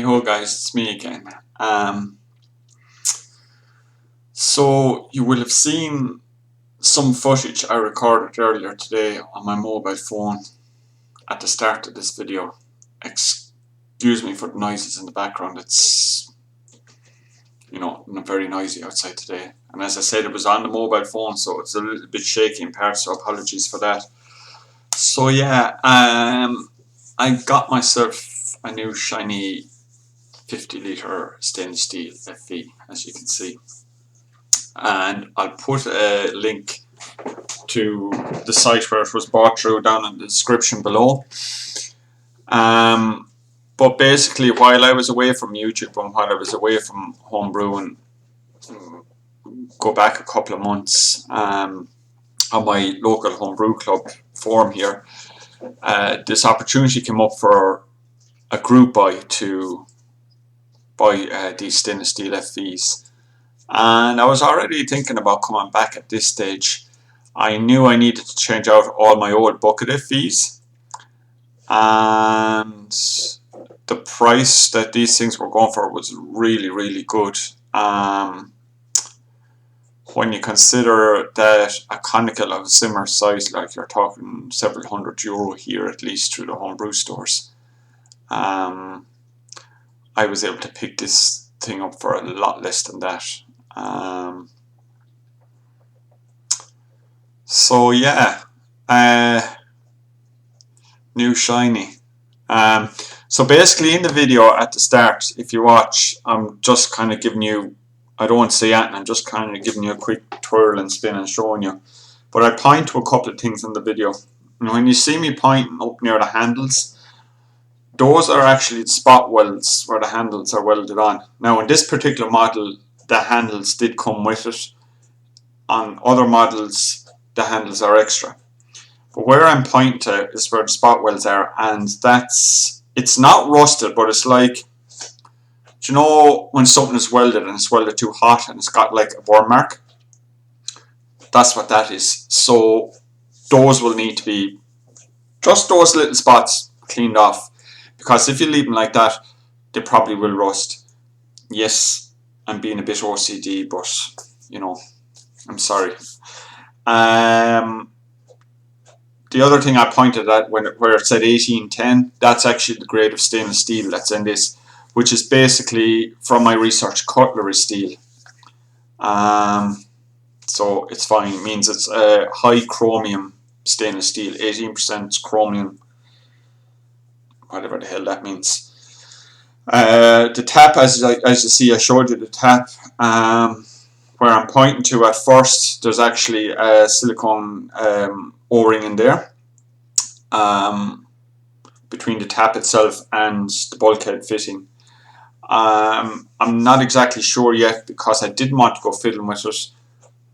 ho guys, it's me again. So you will have seen some footage I recorded earlier today on my mobile phone at the start of this video. Excuse me for the noises in the background. It's, very noisy outside today. And as I said, it was on the mobile phone, so it's a little bit shaky in parts, so apologies for that. So yeah, I got myself a new shiny 50-litre stainless steel FV, as you can see, and I'll put a link to the site where it was bought through down in the description below. But basically, while I was away from YouTube and while I was away from homebrewing, go back a couple of months, on my local homebrew club forum here, this opportunity came up for a group buy to buy these stainless steel FVs, and I was already thinking about coming back at this stage. I knew I needed to change out all my old bucket FVs, and the price that these things were going for was really good. When you consider that a conical of a similar size, like you're talking several €100 here at least through the homebrew stores, I was able to pick this thing up for a lot less than that. So yeah, new shiny. So basically in the video at the start, if you watch, I'm just kind of giving you, I don't want to say anything, I'm just kind of giving you a quick twirl and spin and showing you. But I point to a couple of things in the video. And when you see me pointing up near the handles, those are actually the spot welds where the handles are welded on. Now in this particular model, the handles did come with it. On other models, the handles are extra. But where I'm pointing to is where the spot welds are, and it's not rusted, but it's like, do you know when something is welded and it's welded too hot and it's got like a burn mark? That's what that is. So those will need to be, just those little spots, cleaned off, because if you leave them like that, they probably will rust. Yes, I'm being a bit OCD, but I'm sorry. The other thing I pointed at where it said 1810, that's actually the grade of stainless steel that's in this, which is basically, from my research, cutlery steel. So it's fine. It means it's a high chromium stainless steel, 18% chromium, whatever the hell that means. The tap, as you see, I showed you the tap. Where I'm pointing to at first, there's actually a silicone O-ring in there, between the tap itself and the bulkhead fitting. I'm not exactly sure yet because I didn't want to go fiddling with it.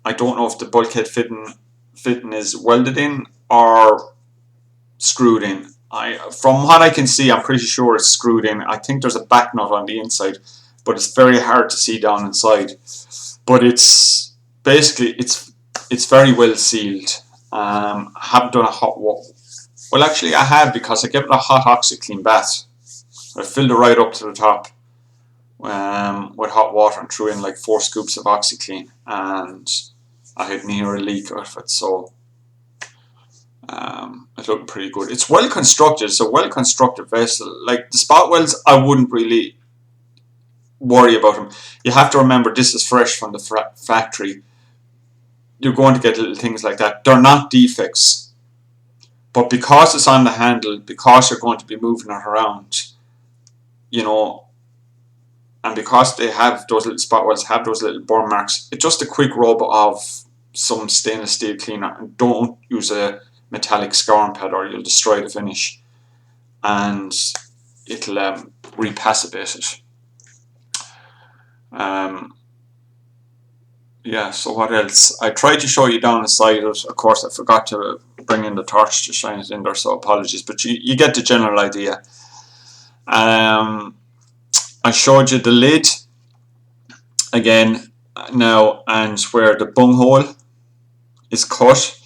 I don't know if the bulkhead fitting is welded in or screwed in. From what I can see, I'm pretty sure it's screwed in. I think there's a back nut on the inside, but it's very hard to see down inside. But it's basically, it's very well sealed. I haven't done a hot water. Well, actually, I have, because I gave it a hot OxiClean bath. I filled it right up to the top with hot water and threw in like 4 scoops of OxiClean, and I had near a leak out of it. So it looked pretty good. It's well constructed. It's a well constructed vessel. Like the spot welds, I wouldn't really worry about them. You have to remember, this is fresh from the factory. You're going to get little things like that. They're not defects, but because it's on the handle, because you're going to be moving it around, and because they have those little spot welds, have those little burn marks, it's just a quick rub of some stainless steel cleaner, and don't use a metallic scouring pad or you'll destroy the finish, and it'll repassivate it. Yeah, so what else? I tried to show you down inside it. Of course, I forgot to bring in the torch to shine it in there, so apologies, but you get the general idea. I showed you the lid again now, and where the bunghole is cut.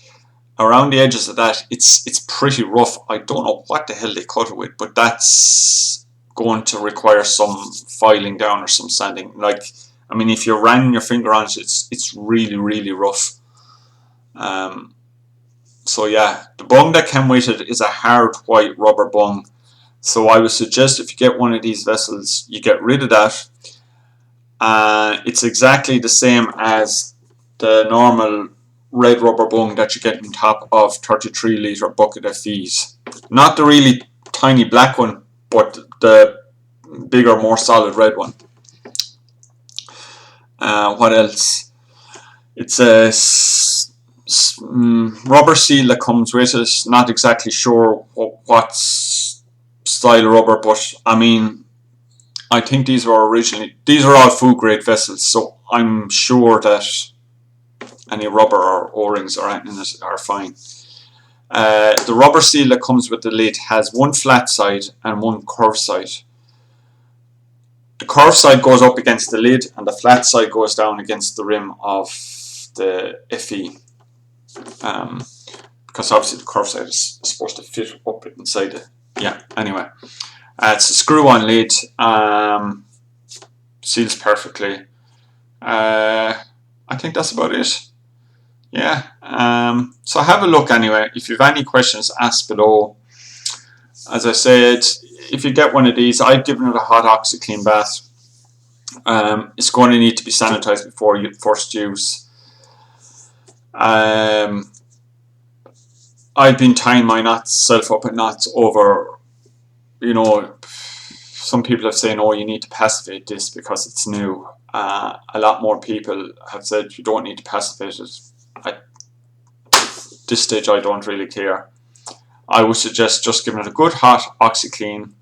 Around the edges of that, it's pretty rough. I don't know what the hell they cut it with, but that's going to require some filing down or some sanding. Like, I mean, if you ran your finger on it, it's really, really rough. So yeah, the bung that came with it is a hard white rubber bung. So I would suggest if you get one of these vessels, you get rid of that. It's exactly the same as the normal red rubber bung that you get on top of 33 litre bucket of fees. Not the really tiny black one, but the bigger, more solid red one. What else? It's a rubber seal that comes with it. Not exactly sure what style rubber, but I mean, I think these are all food grade vessels, so I'm sure that any rubber or O-rings or anything are fine. The rubber seal that comes with the lid has one flat side and one curved side. The curved side goes up against the lid and the flat side goes down against the rim of the FE. Because obviously the curved side is supposed to fit up inside it. Yeah, anyway. It's a screw-on lid. Seals perfectly. I think that's about it. Yeah. So have a look anyway. If you have any questions, ask below. As I said, if you get one of these, I've given it a hot OxiClean bath. It's going to need to be sanitized before you first use. I've been tying my self up at knots over, some people have said, oh, you need to passivate this because it's new. A lot more people have said you don't need to passivate it. At this stage, I don't really care. I would suggest just giving it a good hot OxiClean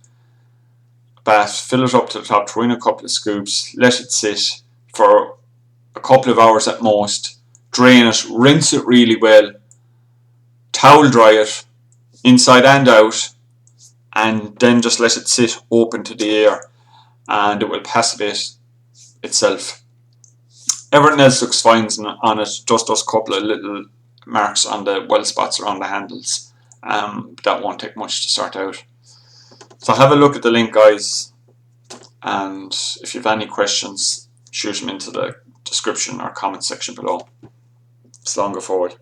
bath, fill it up to the top, throw in a couple of scoops, let it sit for a couple of hours at most, drain it, rinse it really well, towel dry it inside and out, and then just let it sit open to the air and it will passivate itself. Everything else looks fine on it, just those couple of little marks on the well spots around the handles. That won't take much to sort out. So have a look at the link, guys, and if you have any questions, shoot them into the description or comment section below. Slán go forward.